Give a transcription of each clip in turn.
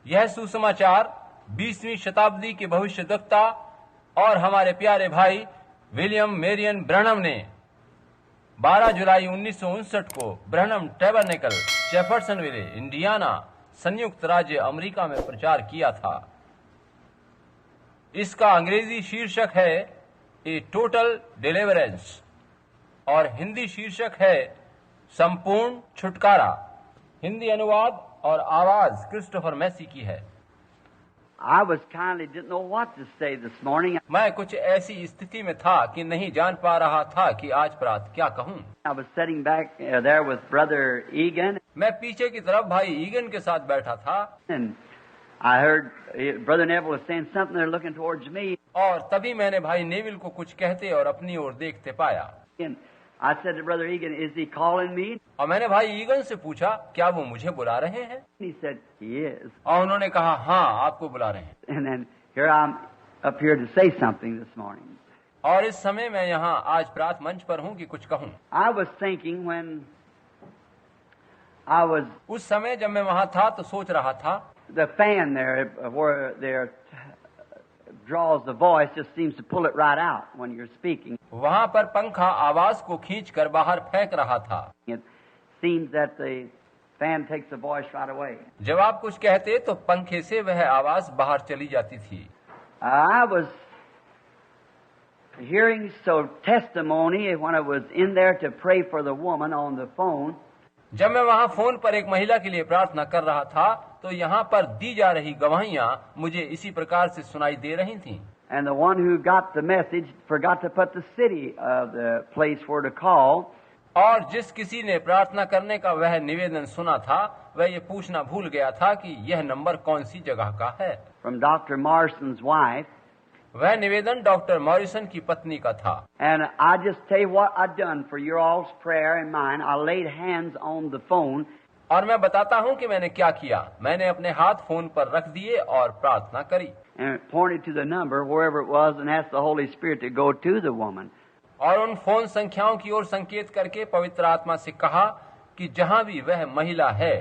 यह सुसमाचार 20वीं शताब्दी के भविष्यद्वक्ता और हमारे प्यारे भाई विलियम मेरियन ब्रैनम ने 12 जुलाई 1959 को ब्रैनम टैबरनेकल, जेफरसनविले, इंडियाना, संयुक्त राज्य अमेरिका में प्रचार किया था। इसका अंग्रेजी शीर्षक है ए टोटल डिलीवरेंस और हिंदी शीर्षक है संपूर्ण छुटकारा। हिंदी अनुवाद और आवाज क्रिस्टोफर मैसी की है। didn't know what to say this morning. मैं कुछ ऐसी स्थिति में था कि नहीं जान पा रहा था कि आज प्रात क्या कहूँ। I was sitting back there with Brother Egan, मैं पीछे की तरफ भाई ईगन के साथ बैठा था and I heard Brother Neville was saying something there looking towards me. और तभी मैंने भाई नेविल को कुछ कहते और अपनी ओर देखते पाया। And I said to Brother Egan, "Is he calling me?" और मैंने भाई ईगन से पूछा, क्या वो मुझे बुला रहे हैं? He said, "He is." और उन्होंने कहा, हाँ, आपको बुला रहे हैं। And then here I'm up here to say something this morning. और इस समय मैं यहाँ आज प्रात मंच पर हूँ कि कुछ कहूँ। I was thinking when I was उस समय जब मैं वहाँ था तो सोच रहा था, the fan there where there draws the voice just seems to pull it right out when you're speaking. वहाँ पर पंखा आवाज को खींचकर बाहर फेंक रहा था। It seems that the fan takes the voice right away. जब आप कुछ कहते तो पंखे से वह आवाज बाहर चली जाती थी। I was hearing so testimony when I was in there to pray for the woman on the phone. जब मैं वहाँ फोन पर एक महिला के लिए प्रार्थना कर रहा था तो यहाँ पर दी जा रही गवाहियाँ मुझे इसी प्रकार से सुनाई दे रही थीं। And the one who got the message forgot to put the city of the place where to call. और जिस किसी ने प्रार्थना करने का वह निवेदन सुना था वह ये पूछना भूल गया था कि यह नंबर कौन सी जगह का है। From Dr. Morrison's wife. वह निवेदन डॉक्टर मॉरिसन की पत्नी का था। And I just tell you what I've done for your all's prayer and mine. I laid hands on the phone. और मैं बताता हूँ कि मैंने क्या किया। मैंने अपने हाथ फोन पर रख दिए और प्रार्थना करी। And pointed to the number wherever it was and asked the Holy Spirit to go to the woman. और उन फोन संख्याओं की ओर संकेत करके पवित्र आत्मा से कहा कि जहाँ भी वह महिला है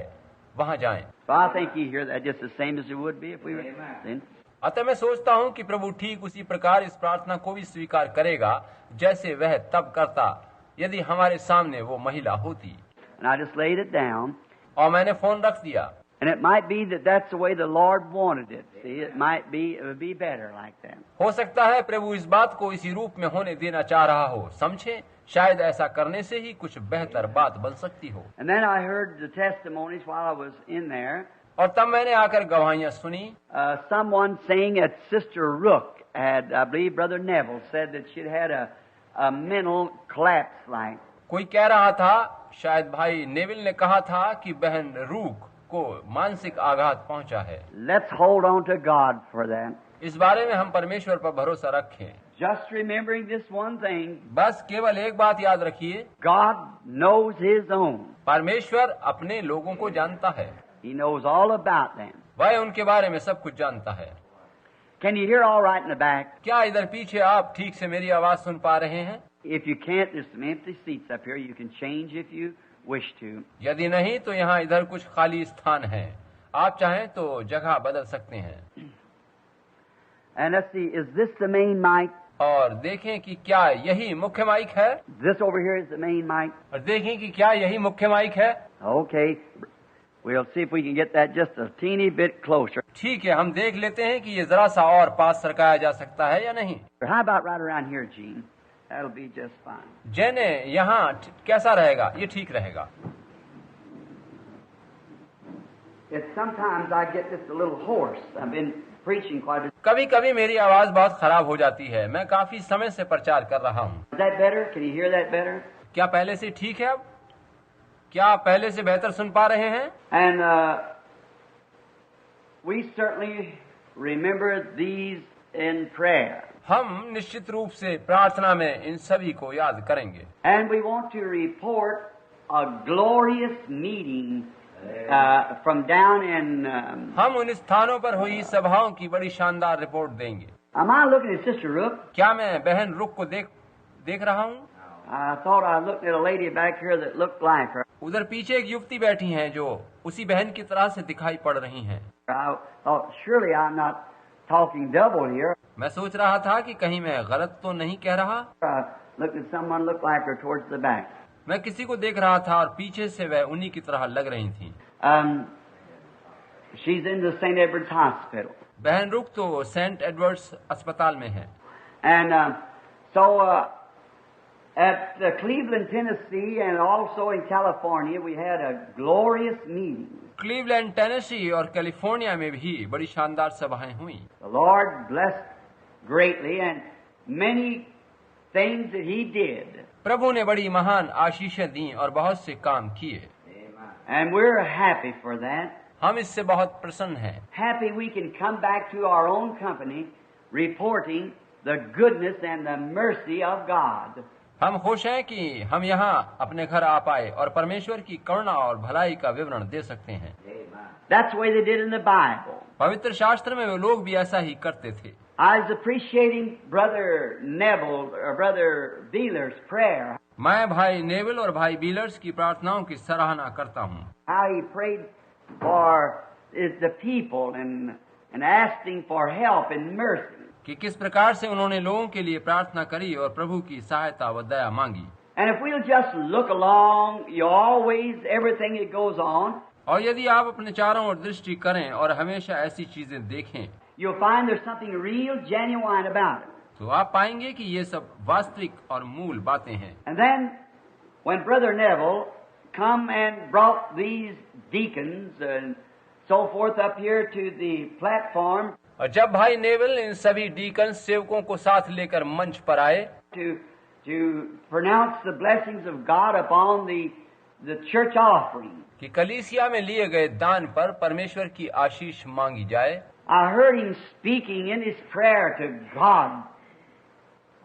वहाँ जाएं। So I think you hear that just the same as it would be if we were then. अतः मैं सोचता हूँ कि प्रभु ठीक उसी प्रकार इस प्रार्थना को भी स्वीकार करेगा जैसे वह तब करता यदि हमारे सामने वो महिला होती। And I just laid it down. और मैंने फोन रख दिया। And it might be that that's the way the Lord wanted it. See, it would be better like that. हो सकता है प्रभु इस बात को इसी रूप में होने देना चाह रहा हो। समझे, शायद ऐसा करने से ही कुछ बेहतर बात बन सकती हो। And then I heard the testimonies while I was in there. और तब मैंने आकर गवाहियां सुनी। Someone saying that Sister Rook had, I believe Brother Neville said that she'd had a mental collapse like. कोई कह रहा था, शायद भाई नेविल ने कहा था कि बहन रूक को मानसिक आघात पहुंचा है। Let's hold on to God for that. इस बारे में हम परमेश्वर पर भरोसा रखें। Just remembering this one thing. बस केवल एक बात याद रखिए, God knows His own. परमेश्वर अपने लोगों को जानता है। He knows all about them. वह उनके बारे में सब कुछ जानता है। Can you hear all right in the back? क्या इधर पीछे आप ठीक से मेरी आवाज सुन पा रहे हैं? If you can't, there's some empty seats up here. You can change if you wish to. यदि नहीं तो यहाँ इधर कुछ खाली स्थान है, आप चाहें तो जगह बदल सकते हैं। And let's see, is this the main mic? और देखें कि क्या यही मुख्य माइक है। This over here is the main mic. और देखें कि क्या यही मुख्य माइक है। Okay. We'll see if we can get that just a teeny bit closer. ठीक है, हम देख लेते हैं कि ये जरा सा और पास सरकाया जा सकता है या नहीं। How about right around here, Gene? That'll be just fine. जेने यहाँ कैसा रहेगा? ये ठीक रहेगा। Sometimes I get just a little hoarse. I've been preaching quite a bit. कभी कभी मेरी आवाज बहुत खराब हो जाती है। मैं काफी समय से प्रचार कर रहा हूँ। Is that better? Can you hear that better? क्या पहले से ठीक है अब? क्या आप पहले से बेहतर सुन पा रहे हैं? And we certainly remember these in prayer. हम निश्चित रूप से प्रार्थना में इन सभी को याद करेंगे। And we want to report a glorious meeting from down in. हम उन स्थानों पर हुई सभाओं की बड़ी शानदार रिपोर्ट देंगे। Am I looking at Sister Rook? क्या मैं बहन रुक को देख रहा हूँ? I thought I looked at a lady back here that looked like her. उधर पीछे एक युवती बैठी हैं जो उसी बहन की तरह से दिखाई पड़ रही हैं। I thought, surely I'm not talking double here. मैं सोच रहा था कि कहीं मैं गलत तो नहीं कह रहा। Looked at someone looked like her towards the back. मैं किसी को देख रहा था और पीछे से वह उन्हीं की तरह लग रही थी। She's in the St. Edward's Hospital. बहन रुक तो सेंट एडवर्ड्स अस्पताल में है। And so at Cleveland, Tennessee, and also in California, we had a glorious meeting. Cleveland, Tennessee और कैलिफोर्निया में भी बड़ी शानदार सभाएं हुई। The Lord blessed greatly and many things that He did. प्रभु ने बड़ी महान आशीषें दी और बहुत से काम किए। And we're happy for that. हम इससे बहुत प्रसन्न हैं। Happy we can come back to our own company reporting the goodness and the mercy of God. हम खुश हैं कि हम यहाँ अपने घर आ पाए और परमेश्वर की करुणा और भलाई का विवरण दे सकते हैं। That's the way they did in the Bible. पवित्र शास्त्र में वे लोग भी ऐसा ही करते थे। I was appreciating Brother Neville or Brother Beeler's prayer. मैं भाई नेविल और भाई बीलर्स की प्रार्थनाओं की सराहना करता हूँ। How he prayed for the people and asking for help and mercy. कि किस प्रकार से उन्होंने लोगों के लिए प्रार्थना करी और प्रभु की सहायता व दया मांगी। And if we'll just look along, you always, everything that goes on, और यदि आप अपने चारों ओर दृष्टि करें और हमेशा ऐसी चीजें देखें, you'll find there's something real genuine about it. तो आप पाएंगे कि ये सब वास्तविक और मूल बातें हैं। And then, when Brother Neville come and brought these deacons and so forth up here to the platform, और जब भाई नेविल इन सभी डीकन सेवकों को साथ लेकर मंच पर आए to pronounce the blessings of God upon the church offering, कि कलीसिया में लिए गए दान पर परमेश्वर की आशीष मांगी जाए, I heard him speaking in his prayer to God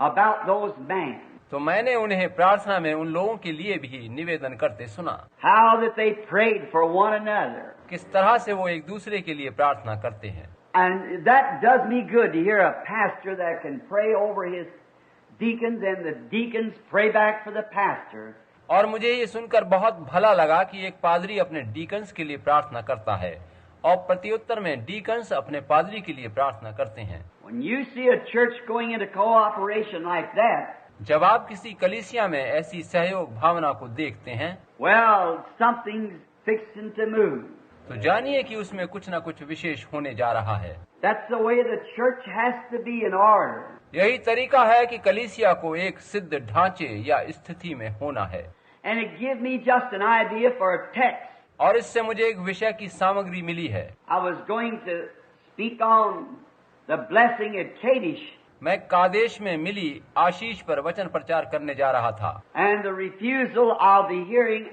about those men. तो मैंने उन्हें प्रार्थना में उन लोगों के लिए भी निवेदन करते सुना। How that they prayed for one another. किस तरह से वो एक दूसरे के लिए प्रार्थना करते हैं। And that does me good to hear a pastor that can pray over his deacons and the deacons pray back for the pastor. और मुझे ये सुनकर बहुत भला लगा कि एक पादरी अपने डीकन्स के लिए प्रार्थना करता है और प्रत्युत्तर में डीकन्स अपने पादरी के लिए प्रार्थना करते हैं। When you see a church going into cooperation like that, जब आप किसी कलीसिया में ऐसी सहयोग भावना को देखते हैं, well, something's fixing to move. तो जानिए कि उसमें कुछ न कुछ विशेष होने जा रहा है। That's the way the church has to be in order. यही तरीका है कि कलीसिया को एक सिद्ध ढांचे या स्थिति में होना है। And it gives me just an idea for a text. और इससे मुझे एक विषय की सामग्री मिली है। I was going to speak on the blessing at Kadesh. मैं कादेश में मिली आशीष पर वचन प्रचार करने जा रहा था। And the refusal of the hearing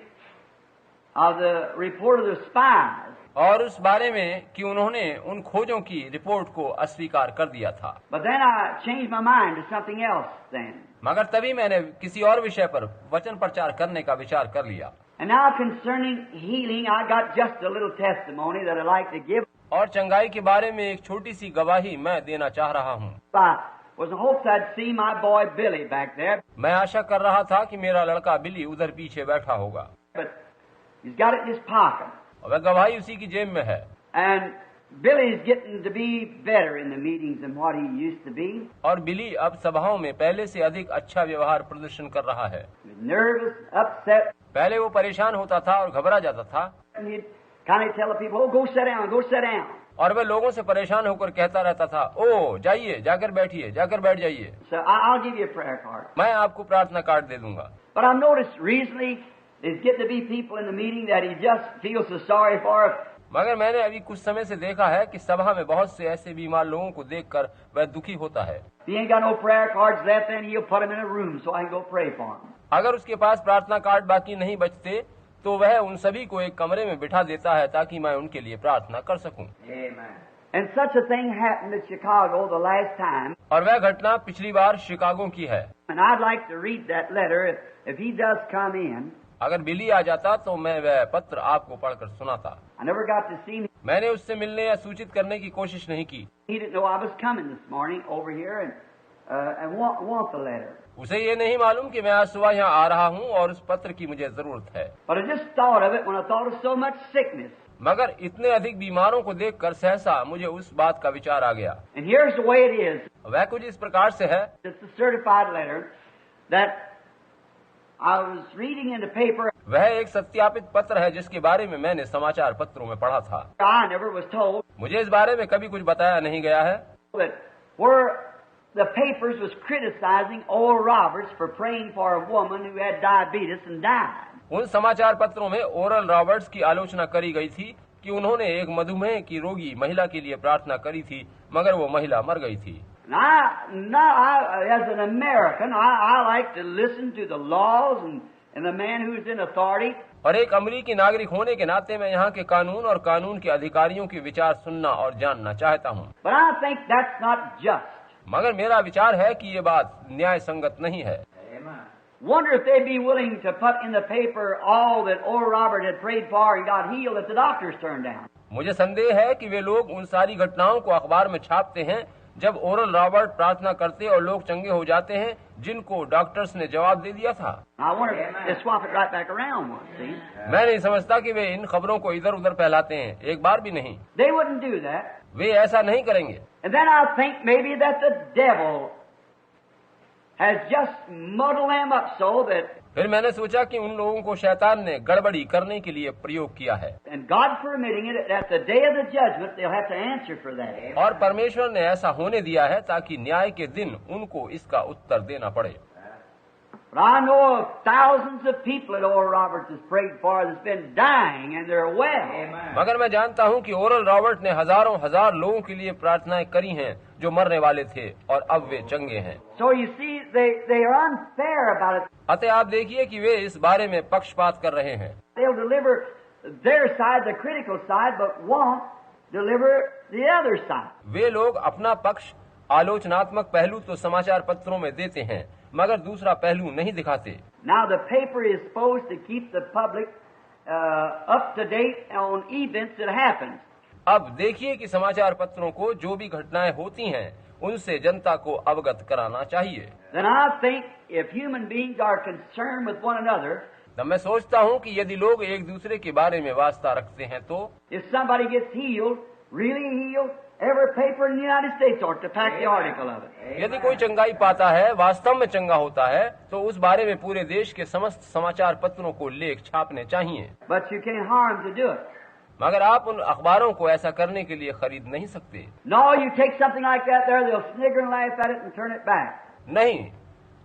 of the report of the spies. और उस बारे में कि उन्होंने उन खोजों की रिपोर्ट को अस्वीकार कर दिया था। But then I changed my mind to something else then. मगर तभी मैंने किसी और विषय पर वचन प्रचार करने का विचार कर लिया। And now concerning healing, I got just a little testimony that I'd like to give. और चंगाई के बारे में एक छोटी सी गवाही मैं देना चाह रहा हूँ। I was in hopes I'd see my boy Billy back there. मैं आशा कर रहा था कि मेरा लड़का बिली उधर पीछे बैठा होगा। But he's got it in his pocket. और वह गवाही उसी की जेब में है। And Billy's getting to be better in the meetings than what he used to be. और बिली अब सभाओं में पहले से अधिक अच्छा व्यवहार प्रदर्शन कर रहा है। He was nervous, upset. पहले वो परेशान होता था और घबरा जाता था। And he'd kind of tell the people, "Oh, go sit down, go sit down." और वह लोगों से परेशान होकर कहता रहता था, ओ जाइए, जाकर बैठिए, जाकर बैठ जाइए। So I'll give you a prayer card. मैं आपको प्रार्थना कार्ड दे दूंगा। But I've noticed recently there's getting to be people in the meeting that he just feels so sorry for. मगर मैंने अभी कुछ समय से देखा है कि सभा में बहुत से ऐसे बीमार लोगों को देखकर वह दुखी होता है। If he ain't got no prayer cards left, then he'll put them in a room so I can go pray for him. अगर उसके पास प्रार्थना कार्ड बाकी नहीं बचते तो वह उन सभी को एक कमरे में बिठा देता है ताकि मैं उनके लिए प्रार्थना कर सकूं। Amen. And such a thing happened at Chicago the last time. और वह घटना पिछली बार शिकागो की है। And I'd like to read that letter if he does come in. अगर बिली आ जाता तो मैं वह पत्र आपको पढ़कर सुनाता। I never got to see him. मैंने उससे मिलने या सूचित करने की कोशिश नहीं की। He didn't know I was coming this morning over here, and and want the letter. उसे ये नहीं मालूम कि मैं आज सुबह यहाँ आ रहा हूँ और उस पत्र की मुझे जरूरत है, But I just thought of it when I thought of so much sickness. मगर इतने अधिक बीमारों को देखकर सहसा मुझे उस बात का विचार आ गया। And here's the way it is. वह कुछ इस प्रकार से है। It's a certified letter that I was reading in the paper. वह एक सत्यापित पत्र है जिसके बारे में मैंने समाचार पत्रों में पढ़ा था। I never was told मुझे इस बारे में कभी कुछ बताया नहीं गया है। that where the papers was criticizing Oral Roberts for praying for a woman who had diabetes and died. उन समाचार पत्रों में ओरल रॉबर्ट्स की आलोचना करी गई थी कि उन्होंने एक मधुमेह की रोगी महिला के लिए प्रार्थना करी थी, मगर वो महिला मर गई थी। And I, as an American, I like to listen to the laws and the man who's in authority. और एक अमेरिकी नागरिक होने के नाते मैं यहाँ के कानून और कानून के अधिकारियों के विचार सुनना और जानना चाहता हूँ। But I think that's not just. मगर मेरा विचार है कि ये बात न्याय संगत नहीं है। Wonder if they'd be willing to put in the paper all that Oral Robert had prayed for and got healed that the doctors turned down. मुझे संदेह है कि वे लोग उन सारी घटनाओं को अखबार में छापते हैं जब ओरल रॉबर्ट प्रार्थना करते और लोग चंगे हो जाते हैं, जिनको डॉक्टर्स ने जवाब दे दिया था। I wonder if they swap it right back around once, see? मैं नहीं समझता कि वे इन खबरों को इधर उधर फैलाते हैं, एक बार भी नहीं। They wouldn't do that. वे ऐसा नहीं करेंगे। And then I think maybe that the devil has just muddled them up so that, फिर मैंने सोचा कि उन लोगों को शैतान ने गड़बड़ी करने के लिए प्रयोग किया है, and God permitting it, at the day of the judgment they'll have to answer for that. और परमेश्वर ने ऐसा होने दिया है ताकि न्याय के दिन उनको इसका उत्तर देना पड़े। But I know of thousands of people that Oral Roberts has prayed for that's been dying and they're well. मगर मैं जानता हूं कि ओरल रॉबर्ट ने हजारों हजार लोगों के लिए प्रार्थनाएं करी हैं जो मरने वाले थे और अब वे चंगे हैं। So you see, they are unfair about it. अतः आप देखिए कि वे इस बारे में पक्षपात कर रहे हैं। They'll deliver their side, the critical side, but won't deliver the other side. वे लोग अपना पक्ष आलोचनात्मक पहलू तो समाचार पत्रों में देते हैं, मगर दूसरा पहलू नहीं दिखाते। Now the paper is supposed to keep the public up to date on events that happen. अब देखिए कि समाचार पत्रों को जो भी घटनाएं होती हैं उनसे जनता को अवगत कराना चाहिए। Then I think if human beings are concerned with one another, तब मैं सोचता हूँ कि यदि लोग एक दूसरे के बारे में वास्ता रखते हैं तो if somebody gets healed, really healed, every paper in the United States ought to pack the article of it. यदि कोई चंगाई पाता है, वास्तव में चंगा होता है, तो उस बारे में पूरे देश के समस्त समाचार पत्रों को लेख छापने चाहिए। But you can't harm to do it. मगर आप उन अखबारों को ऐसा करने के लिए खरीद नहीं सकते। No, you take something like that there, they'll snigger and laugh at it and turn it back. नहीं,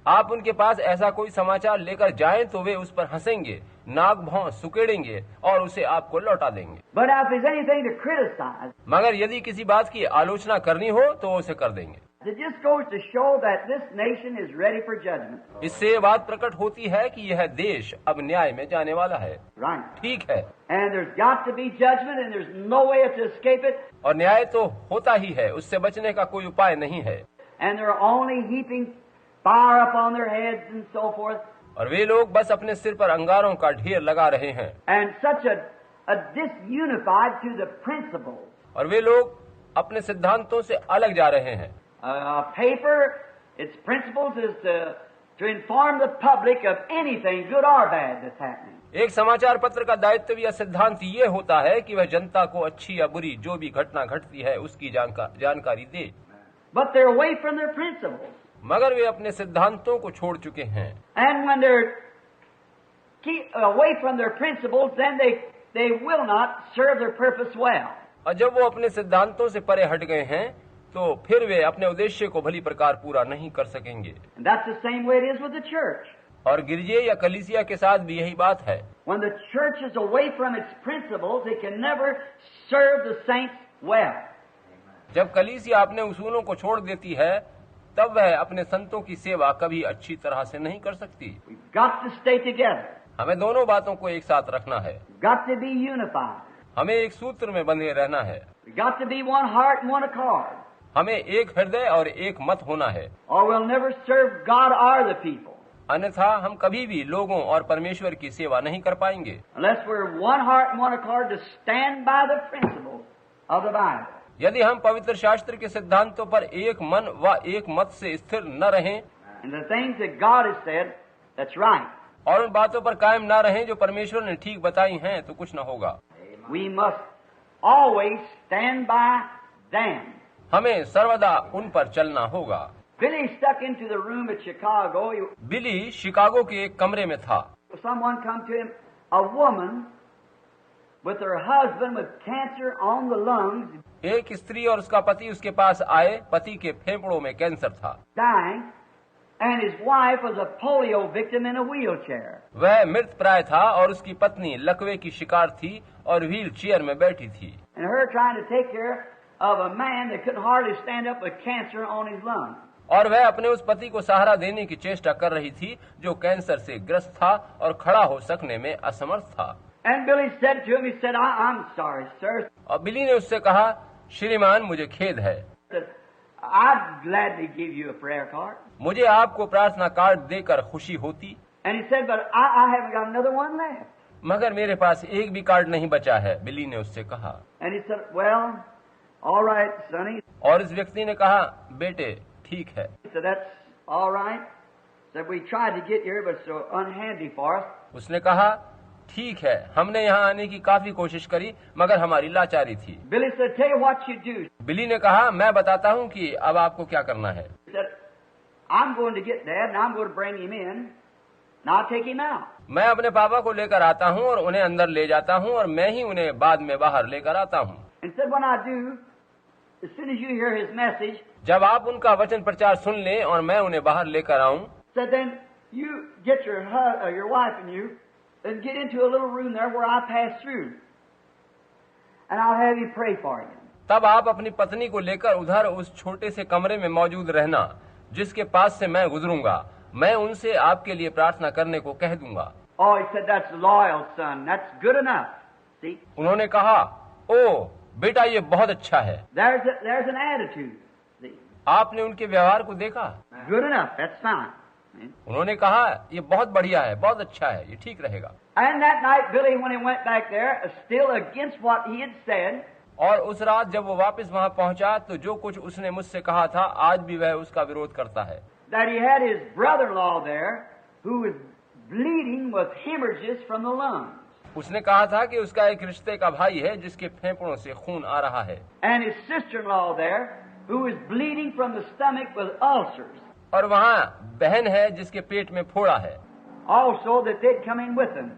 आप उनके पास ऐसा कोई समाचार लेकर जाएं तो वे उस पर हंसेंगे, नाक भौं सुकेड़ेंगे और उसे आपको लौटा देंगे। But if there's anything to criticize, मगर यदि किसी बात की आलोचना करनी हो तो उसे कर देंगे। it just goes to show that this nation is ready for judgment. इससे ये बात प्रकट होती है कि यह देश अब न्याय में जाने वाला है। Right. ठीक है, And there's got to be judgment and there's no way to escape it. और न्याय तो होता ही है, उससे बचने का कोई उपाय नहीं है। And they're only heaping fire upon their heads and so forth. और वे लोग बस अपने सिर पर अंगारों का ढेर लगा रहे हैं। And such a disunified to the principles. और वे लोग अपने सिद्धांतों से अलग जा रहे हैं। A paper, its principles is to inform the public of anything, good or bad, that's happening. एक समाचार पत्र का दायित्व या सिद्धांत ये होता है कि वह जनता को अच्छी या बुरी जो भी घटना घटती है उसकी जानकारी दे। But they're away from their principles. मगर वे अपने सिद्धांतों को छोड़ चुके हैं। And when they're away from their principles, then they will not serve their purpose well. और जब वो अपने सिद्धांतों से परे हट गए हैं तो फिर वे अपने उद्देश्य को भली प्रकार पूरा नहीं कर सकेंगे। And that's the same way it is with the church. और गिरजे या कलीसिया के साथ भी यही बात है। When the church is away from its principles, it can never serve the saints well. जब कलीसिया अपने उसूलों को छोड़ देती है तब वह अपने संतों की सेवा कभी अच्छी तरह से नहीं कर सकती। We've got to stay together. हमें दोनों बातों को एक साथ रखना है। Got to be unified. हमें एक सूत्र में बंधे रहना है। We've got to be one heart and one accord. हमें एक हृदय और एक मत होना है। Or we'll never serve God or the people. अन्यथा हम कभी भी लोगों और परमेश्वर की सेवा नहीं कर पाएंगे। Unless we're one heart and one accord to stand by the principles of the Bible. यदि हम पवित्र शास्त्र के सिद्धांतों पर एक मन व एक मत से स्थिर न रहें and the things that God has said, that's right. और उन बातों पर कायम न रहें जो परमेश्वर ने ठीक बताई हैं, तो कुछ न होगा। We must always stand by them. हमें सर्वदा उन पर चलना होगा। Billy stuck into the room at Chicago. Billy Chicago के एक कमरे में था। Someone come to him, a woman with her husband with cancer on the lungs, एक स्त्री और उसका पति उसके पास आए। पति के फेफड़ों में कैंसर था, dying, and his wife was a polio victim in a wheelchair. वह मृत प्राय था और उसकी पत्नी लकवे की शिकार थी और व्हील चेयर में बैठी थी। And her trying to take care of a man that couldn't hardly stand up with cancer on his lungs. और वह अपने उस पति को सहारा देने की चेष्टा कर रही थी जो कैंसर से ग्रस्त था और खड़ा हो सकने में असमर्थ था। And Billy said to him, he said, I'm sorry, sir. और बिली ने उससे कहा, श्रीमान मुझे खेद है, He said, I'd gladly give you a prayer card. मुझे आपको प्रार्थना कार्ड देकर खुशी होती, And he said, but I haven't got another one left. मगर मेरे पास एक भी कार्ड नहीं बचा है। बिली ने उससे कहा। And he said, well, all right, sonny. और इस व्यक्ति ने कहा, बेटे ठीक है। He said, that's all right. Said, we tried to get here, but it's so unhandy for us. उसने कहा, ठीक है, हमने यहाँ आने की काफी कोशिश करी मगर हमारी लाचारी थी। Billy said, tell you what you do. बिली ने कहा, मैं बताता हूँ कि अब आपको क्या करना है। He said, I'm going to get Dad, and I'm going to bring him in, and I'll take him out. मैं अपने पापा को लेकर आता हूँ और उन्हें अंदर ले जाता हूँ और मैं ही उन्हें बाद में बाहर लेकर आता हूँ। And said, when I do, as soon as you hear his message, जब आप उनका वचन प्रचार सुन लें और मैं उन्हें बाहर लेकर आऊँ, said, then you get your wife and you, and get into a little room there where I pass through, and I'll have you pray for you. तब आप अपनी पत्नी को लेकर उधर उस छोटे से कमरे में मौजूद रहना जिसके पास से मैं गुजरूंगा। मैं उनसे आपके लिए प्रार्थना करने को कह दूंगा। Oh, he said, that's loyal, son. That's good enough. See, उन्होंने कहा, ओ बेटा ये बहुत अच्छा है। there's an attitude. See, आपने उनके व्यवहार को देखा? good enough. That's fine. उन्होंने कहा, ये बहुत बढ़िया है, बहुत अच्छा है, ये ठीक रहेगा। And that night, Billy, when he went back there, still against what he had said, और उस रात जब वो वापस वहाँ पहुँचा तो जो कुछ उसने मुझसे कहा था आज भी वह उसका विरोध करता है। that he had his brother-in-law there who was bleeding with hemorrhages from the lungs. उसने कहा था कि उसका एक रिश्ते का भाई है जिसके फेफड़ों से खून आ रहा है। And his sister-in-law there who was bleeding from the stomach with ulcers. और वहाँ बहन है जिसके पेट में फोड़ा है। Also that they'd come in with him,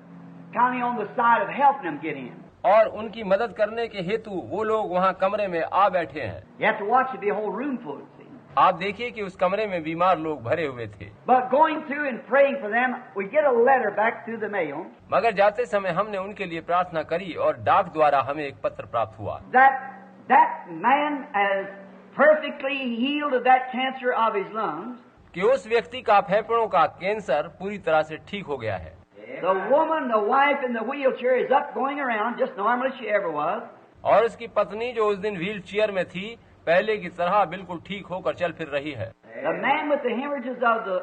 kind of on the side of helping them get in. और उनकी मदद करने के हेतु वो लोग वहाँ कमरे में आ बैठे हैं। You have to watch it, the whole room full, see. आप देखिए कि उस कमरे में बीमार लोग भरे हुए थे। But going through and praying for them, we get a letter back through the mail मगर जाते समय हमने उनके लिए प्रार्थना करी और डाक द्वारा हमें एक पत्र प्राप्त हुआ that man is perfectly healed of that cancer of his lungs. कि उस व्यक्ति का फेफड़ों का कैंसर पूरी तरह से ठीक हो गया है। The woman, the wife in the wheelchair is up going around just normal as she ever was. और उसकी पत्नी जो उस दिन व्हील चेयर में थी पहले की तरह बिल्कुल ठीक होकर चल फिर रही है। The man with the hemorrhages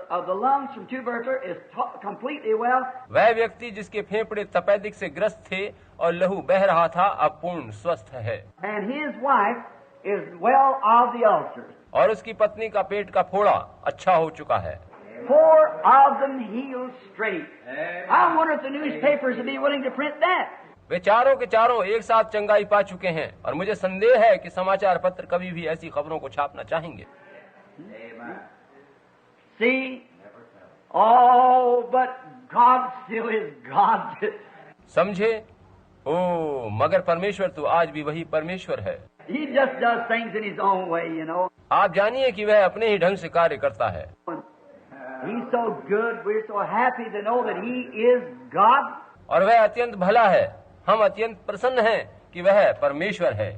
of the lungs from tuberculosis is completely well. वह व्यक्ति जिसके फेफड़े तपेदिक से ग्रस्त थे और लहू बह रहा था अब पूर्ण स्वस्थ है। And his wife is well of the ulcers. और उसकी पत्नी का पेट का फोड़ा अच्छा हो चुका है। 4 of them healed straight. I wonder if the newspapers would be willing to print that. वे चारों के चारों एक साथ चंगाई पा चुके हैं और मुझे संदेह है कि समाचार पत्र कभी भी ऐसी खबरों को छापना चाहेंगे। See? Oh, but God still is God. समझे? ओ मगर परमेश्वर तो आज भी वही परमेश्वर है। He just does things in his own way, you know. आप जानिए कि वह अपने ही ढंग से कार्य करता है। He's so good. We're so happy to know that he is God. और वह अत्यंत भला है। हम अत्यंत प्रसन्न हैं कि वह परमेश्वर है।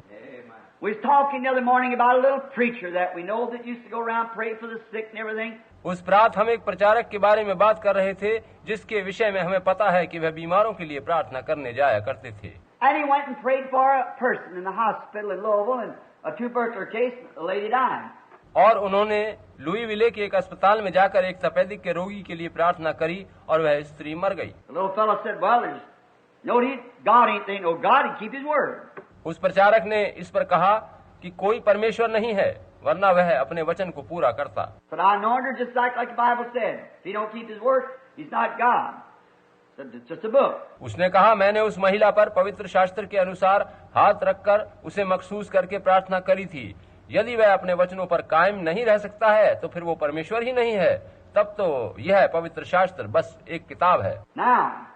We was talking the other morning about a little preacher that we know that used to go around praying for the sick and everything. उस प्रात हम एक प्रचारक के बारे में बात कर रहे थे जिसके विषय में हमें पता है कि वह बीमारों के लिए प्रार्थना करने जाया करते थे। And he went and prayed for a person in the hospital in Louisville and a tuberculosis case, a lady died. और उन्होंने लुईविले के एक अस्पताल में जाकर एक तपेदिक के रोगी के लिए प्रार्थना करी और वह स्त्री मर गई। The little fellow said, well, God ain't no God, he keep his word. उस प्रचारक ने इस पर कहा, कि कोई परमेश्वर नहीं है, वरना वह अपने वचन को पूरा करता। But I anointed her just like the Bible said. If he don't keep his word, he's not God. So it's just a book. उसने कहा, मैंने उस महिला पर पवित्र शास्त्र के अनुसार हाथ रखकर उसे मखसूस करके प्रार्थना करी थी। यदि वह अपने वचनों पर कायम नहीं रह सकता है तो फिर वो परमेश्वर ही नहीं है, तब तो यह पवित्र शास्त्र बस एक किताब है। Now,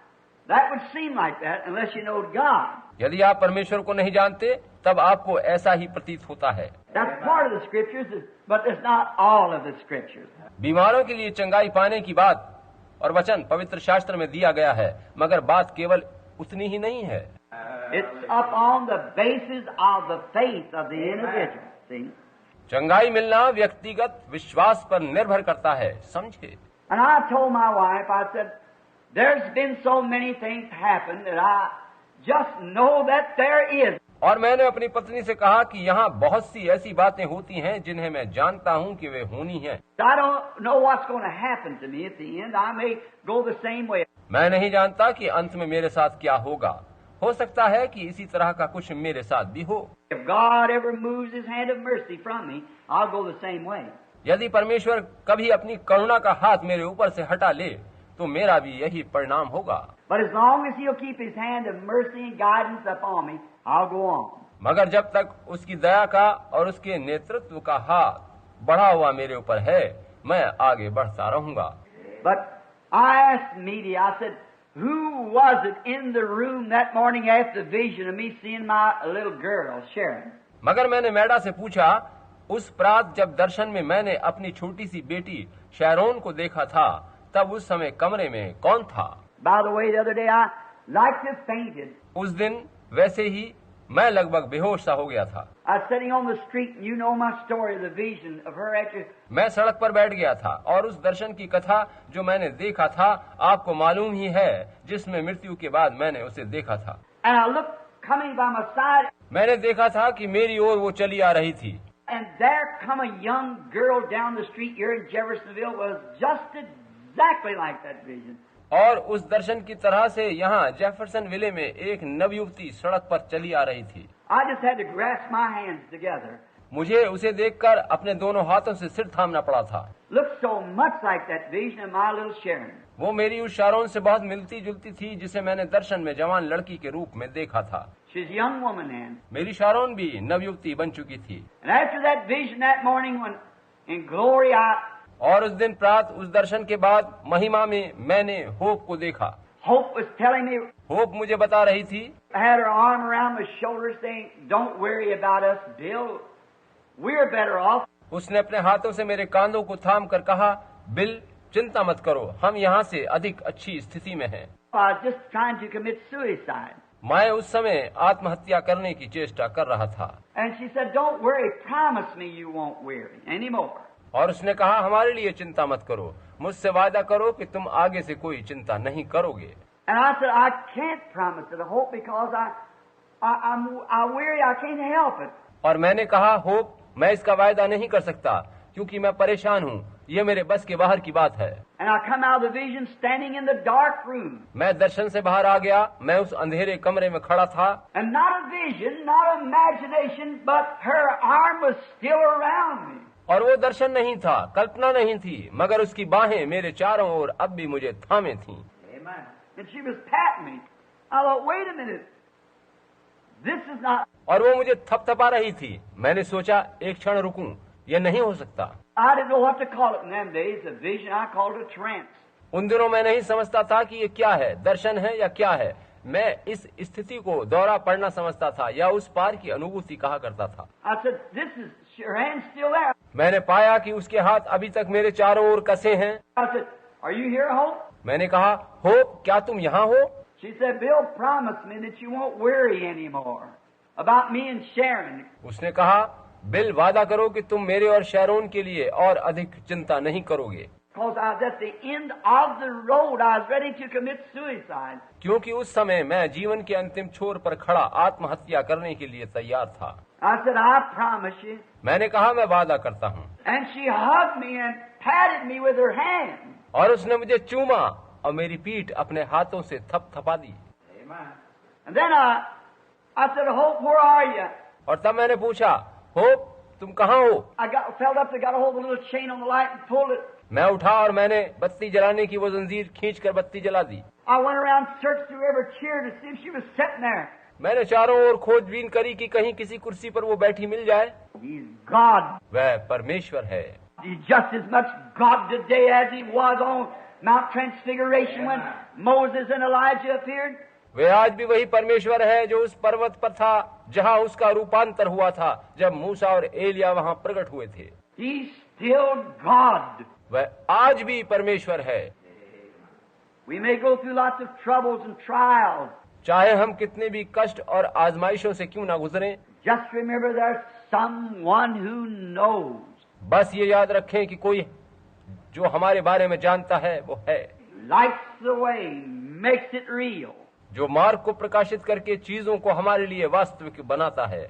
that would seem like that unless you know God. यदि आप परमेश्वर को नहीं जानते तब आपको ऐसा ही प्रतीत होता है। That's part of the scriptures, but it's not all of the scriptures. बीमारों के लिए चंगाई पाने की बात और वचन पवित्र शास्त्र में दिया गया है, मगर बात केवल उतनी ही नहीं है। It's upon the basis of the faith of the individual. See? चंगाई मिलना व्यक्तिगत विश्वास पर निर्भर करता है, समझे। And I told my wife, I said, there's been so many things happen that I just know that there is. और मैंने अपनी पत्नी से कहा कि यहाँ बहुत सी ऐसी बातें होती हैं जिन्हें मैं जानता हूँ कि वे होनी हैं। I don't know what's going to happen to me at the end. I may go the same way. मैं नहीं जानता कि अंत में मेरे साथ क्या होगा। हो सकता है कि इसी तरह का कुछ मेरे साथ भी हो। If God ever moves His hand of mercy from me, I'll go the same way. यदि परमेश्वर कभी अपनी करुणा का हाथ मेरे ऊपर से हटा ले तो मेरा भी यही परिणाम होगा। But as long as He'll keep His hand of mercy and guidance upon me, I'll go on. मगर जब तक उसकी दया का और उसके नेतृत्व का हाथ बढ़ा हुआ मेरे ऊपर है, मैं आगे बढ़ता रहूंगा। But I asked Media, I said, who was it in the room that morning after the vision of me seeing my little girl, Sharon? मगर मैंने मैडा से पूछा, उस प्रात जब दर्शन में मैंने अपनी छोटी सी बेटी शैरोन को देखा था, तब उस समय कमरे में कौन था? By the way, the other day I like to fainted. उस दिन वैसे ही मैं लगभग बेहोश सा हो गया था। I was sitting on the street, and you know my story, the vision of her after. मैं सड़क पर बैठ गया था और उस दर्शन की कथा जो मैंने देखा था आपको मालूम ही है, जिसमें मृत्यु के बाद मैंने उसे देखा था। And I looked coming by my side, मैंने देखा था कि मेरी ओर वो चली आ रही थी and there come a young girl down the street here in Jeffersonville, was just exactly like that vision. और उस दर्शन की तरह से यहाँ जेफरसन विले में एक नवयुवती सड़क पर चली आ रही थी। I just had to grasp my hands together. मुझे उसे देखकर अपने दोनों हाथों से सिर थामना पड़ा था। Looked so much like that vision of my little Sharon. वो मेरी उस शारोन से बहुत मिलती जुलती थी जिसे मैंने दर्शन में जवान लड़की के रूप में देखा था। She's a young woman then. मेरी शारोन भी नवयुवती बन चुकी थी। And after that vision that morning when in glory और उस दिन प्रात उस दर्शन के बाद महिमा में मैंने होप को देखा। Hope was telling me, hope मुझे बता रही थी, I had her arm around my shoulder saying, don't worry about us, Bill. We're better off. उसने अपने हाथों से मेरे कांधों को थाम कर कहा, बिल चिंता मत करो, हम यहाँ से अधिक अच्छी स्थिति में हैं। I was just trying to commit suicide. मैं उस समय आत्महत्या करने की चेष्टा कर रहा था। And she said, don't worry, promise me you won't weary anymore. और उसने कहा, हमारे लिए चिंता मत करो, मुझसे वादा करो कि तुम आगे से कोई चिंता नहीं करोगे। And I said, I can't promise it, I hope, because I'm weary, I can't help it. और मैंने कहा, होप मैं इसका वायदा नहीं कर सकता क्योंकि मैं परेशान हूँ, ये मेरे बस के बाहर की बात है। And I come out of the vision standing in the dark room. मैं दर्शन से बाहर आ गया, मैं उस अंधेरे कमरे में खड़ा था। And not a vision, not imagination, but her arm was still around me. और वो दर्शन नहीं था, कल्पना नहीं थी, मगर उसकी बाहें मेरे चारों ओर अब भी मुझे थामे थीं। Amen. And she was patting me. I thought, wait a minute. This is not. और वो मुझे थपथपा रही थी। मैंने सोचा, एक क्षण रुकूं, यह नहीं हो सकता। I didn't know what to call it in them days. A vision, I called it a trance. उन दिनों मैं नहीं समझता था कि ये क्या है, दर्शन है या क्या है। मैं इस स्थिति को दौरा पड़ना समझता था या उस पार की अनुभूति कहा करता था। I said, this is, your hand's still there. मैंने पाया कि उसके हाथ अभी तक मेरे चारों ओर कसे हैं। I said, are you here, Hope? मैंने कहा, होप क्या तुम यहाँ हो? She said, Bill promised me that you won't worry anymore about me and Sharon. उसने कहा, बिल वादा करो कि तुम मेरे और शैरोन के लिए और अधिक चिंता नहीं करोगे। Because I was at the end of the road, I was ready to commit suicide. क्योंकि उस समय मैं जीवन के अंतिम छोर पर खड़ा आत्महत्या करने के लिए तैयार था। I said, I promise you. मैंने कहा, मैं वादा करता हूँ। And she hugged me and patted me with her hand. और उसने मुझे चूमा और मेरी पीठ अपने हाथों से थपथपा दी। Amen. And then I said, Hope, where are you? और तब मैंने पूछा, होप, तुम कहाँ हो? I felt up, got a hold of the little chain on the light and pulled it. मैं उठा और मैंने बत्ती जलाने की वो जंजीर खींचकर बत्ती जला दी। I went around, searched through every chair to see if she was sitting there. मैंने चारों ओर खोजबीन करी कि कहीं किसी कुर्सी पर वो बैठी मिल जाए। He's God. वह परमेश्वर है। He's just as much God today as he was on Mount Transfiguration when Moses and Elijah appeared. वे आज भी वही परमेश्वर है जो उस पर्वत पर था जहाँ उसका रूपांतर हुआ था जब मूसा और एलिया वहाँ प्रकट हुए थे। He's still God. वह आज भी परमेश्वर है। We may go through lots of troubles and trials. चाहे हम कितने भी कष्ट और आजमाइशों से क्यों ना गुजरें, Just remember there's someone who knows. बस ये याद रखें कि कोई जो हमारे बारे में जानता है वो है, Lights the way, makes it real. जो मार्ग को प्रकाशित करके चीजों को हमारे लिए वास्तविक बनाता है।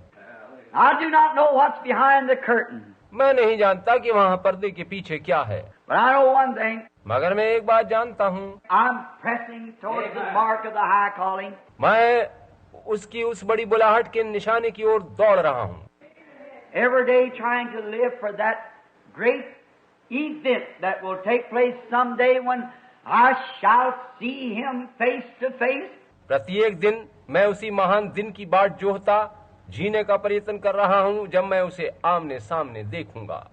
I do not know what's behind the curtain, मैं नहीं जानता कि वहाँ पर्दे के पीछे क्या है, but I know one thing. मगर मैं एक बात जानता हूँ, I'm pressing towards the mark of the high calling. मैं उसकी उस बड़ी बुलाहट के निशाने की ओर दौड़ रहा हूँ। Every day trying to live for that great event that will take place someday when I shall see him face to face. प्रत्येक दिन मैं उसी महान दिन की बाट जोहता जीने का प्रयत्न कर रहा हूँ जब मैं उसे आमने सामने देखूंगा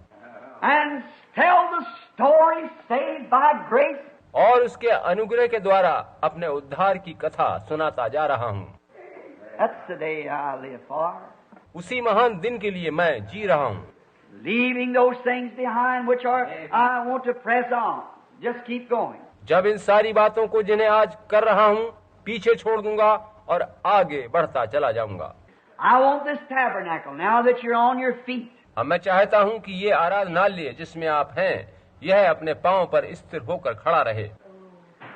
And tell the story saved by grace. और उसके अनुग्रह के द्वारा अपने उद्धार की कथा सुनाता जा रहा हूँ। That's the day I live for. उसी महान दिन के लिए मैं जी रहा हूँ। Leaving those things behind which are I want to press on. Just keep going. जब इन सारी बातों को जिन्हें आज कर रहा हूँ पीछे छोड़ दूंगा और आगे बढ़ता चला जाऊंगा। I want this tabernacle now that you're on your feet. अब मैं चाहता हूँ कि ये आराधनालय जिसमें आप हैं यह अपने पांव पर स्थिर होकर खड़ा रहे।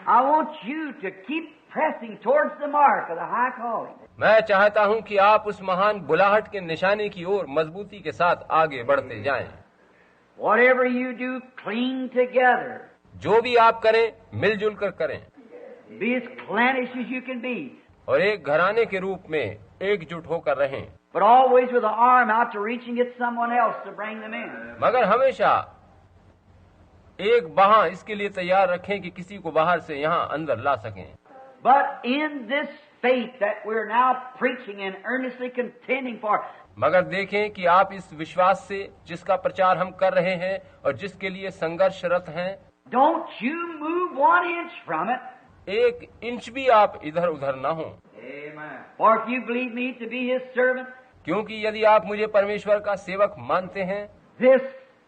I want you to keep pressing towards the mark of the high calling. मैं चाहता हूँ कि आप उस महान बुलाहट के निशाने की ओर मजबूती के साथ आगे बढ़ते जाएं। Whatever you do, cling together. जो भी आप करें मिलजुल कर करें Be as clannish as you can be, और एक घराने के रूप में एकजुट होकर रहें, but always with an arm out to reach and get someone else to bring them in. मगर हमेशा एक बाह इसके लिए तैयार रखें कि किसी को बाहर से यहाँ अंदर ला सकें। But in this faith that we're now preaching and earnestly contending for, मगर देखें कि आप इस विश्वास से जिसका प्रचार हम कर रहे हैं और जिसके लिए संघर्षरत हैं, don't you move 1 inch from it. एक इंच भी आप इधर उधर न हों। For if you believe me to be his servant, क्योंकि यदि आप मुझे परमेश्वर का सेवक मानते हैं this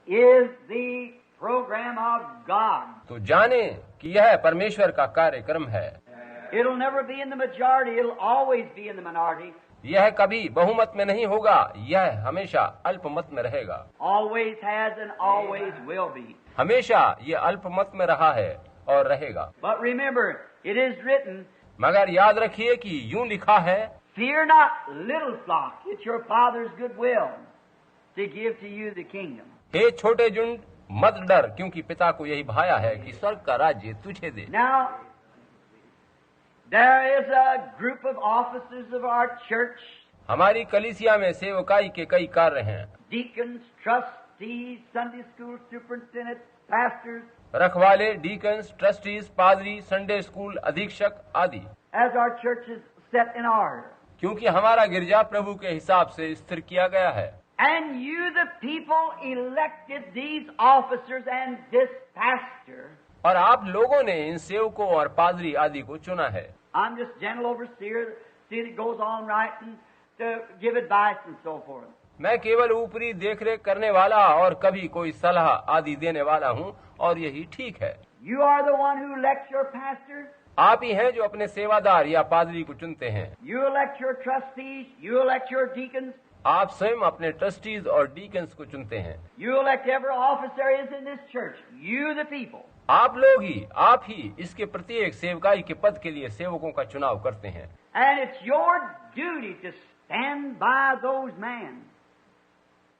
is the program of God. तो जाने कि यह परमेश्वर का कार्यक्रम है। It'll never be in the majority, it'll always be in the minority. यह कभी बहुमत में नहीं होगा, यह हमेशा अल्पमत में रहेगा। Always has and always will be. हमेशा ये अल्पमत में रहा है और रहेगा। But remember, it is written, मगर याद रखिए कि यूं लिखा है, fear not, little flock, it's your Father's good will to give to you the kingdom. हे छोटे झुंड मत डर, क्योंकि पिता को यही भाया है कि स्वर्ग का राज्य तुझे दे। Now, there is a group of officers of our church, हमारी कलीसिया में सेवकाई के कई कार्य हैं, deacons, trustees, Sunday school superintendents, pastors, रखवाले, डीकन्स, ट्रस्टीज, पादरी, संडे स्कूल अधीक्षक आदि, as our church is set in order. क्योंकि हमारा गिरजा प्रभु के हिसाब से स्थिर किया गया है। And you, the people, elected these officers and this pastor. और आप लोगों ने इन सेवकों और पादरी आदि को चुना है। I'm just general overseer, see that it goes on right and to give advice and so forth. मैं केवल ऊपरी देखरेख करने वाला और कभी कोई सलाह आदि देने वाला हूँ और यही ठीक है। You are the one who elects your pastors. आप ही हैं जो अपने सेवादार या पादरी को चुनते हैं। You elect your trustees. You elect your deacons. आप स्वयं अपने ट्रस्टीज और डीकन्स को चुनते हैं। You elect every office there is in this church. You, the people. आप ही इसके प्रत्येक सेवकाई के पद के लिए सेवकों का चुनाव करते हैं। And it's your duty to stand by those men.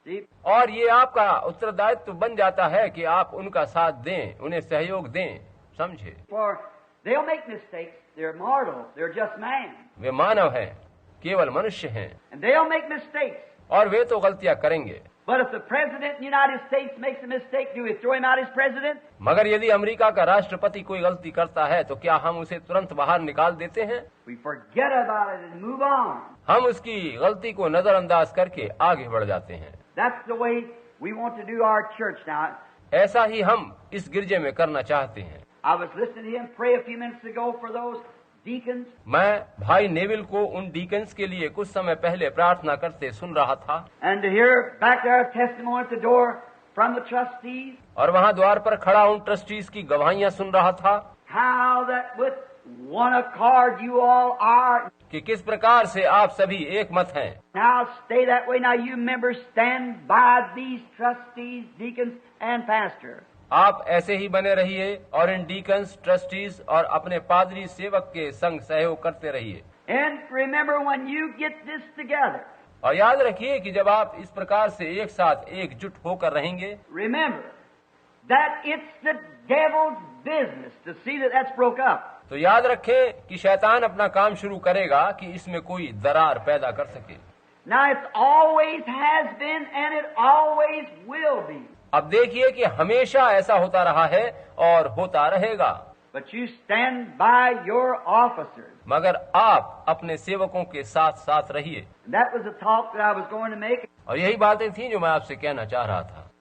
See? और ये आपका उत्तरदायित्व बन जाता है कि आप उनका साथ दें, उन्हें सहयोग दें, समझे? For they'll make mistakes. They're mortal. They're just man. वे मानव हैं, केवल मनुष्य हैं, And they'll make mistakes. और वे तो गलतियां करेंगे। But if the President of the United States makes a mistake, do we throw him out as President? मगर यदि अमेरिका का राष्ट्रपति कोई गलती करता है तो क्या हम उसे तुरंत बाहर निकाल देते हैं? We forget about it and move on. हम उसकी गलती को नजरअंदाज करके आगे बढ़ जाते हैं। That's the way we want to do our church now. ऐसा ही हम इस गिरजे में करना चाहते हैं। I was listening to him pray a few minutes ago for those deacons. मैं भाई नेविल को उन डीकन्स के लिए कुछ समय पहले प्रार्थना करते सुन रहा था, And to hear back there a testimony at the door from the trustees, और वहाँ द्वार पर खड़ा उन ट्रस्टीज की गवाहियां सुन रहा था how that with one accord you all are. कि किस प्रकार से आप सभी एक मत हैं। Now stay that way. Now you members stand by these trustees, deacons, and pastors. आप ऐसे ही बने रहिए और इन डीकन्स, ट्रस्टीज और अपने पादरी सेवक के संग सहयोग करते रहिए। And remember, when you get this together, और याद रखिए कि जब आप इस प्रकार से एक साथ एकजुट होकर रहेंगे, remember that it's the devil's business to see that that's broke up. तो याद रखें कि शैतान अपना काम शुरू करेगा कि इसमें कोई दरार पैदा कर सके। Now it's always has been and it always will be. अब देखिए कि हमेशा ऐसा होता रहा है और होता रहेगा। But you stand by your officers. मगर आप अपने सेवकों के साथ साथ रहिए। That was a talk that I was going to make. और यही बातें थीं जो मैं आपसे कहना चाह रहा था।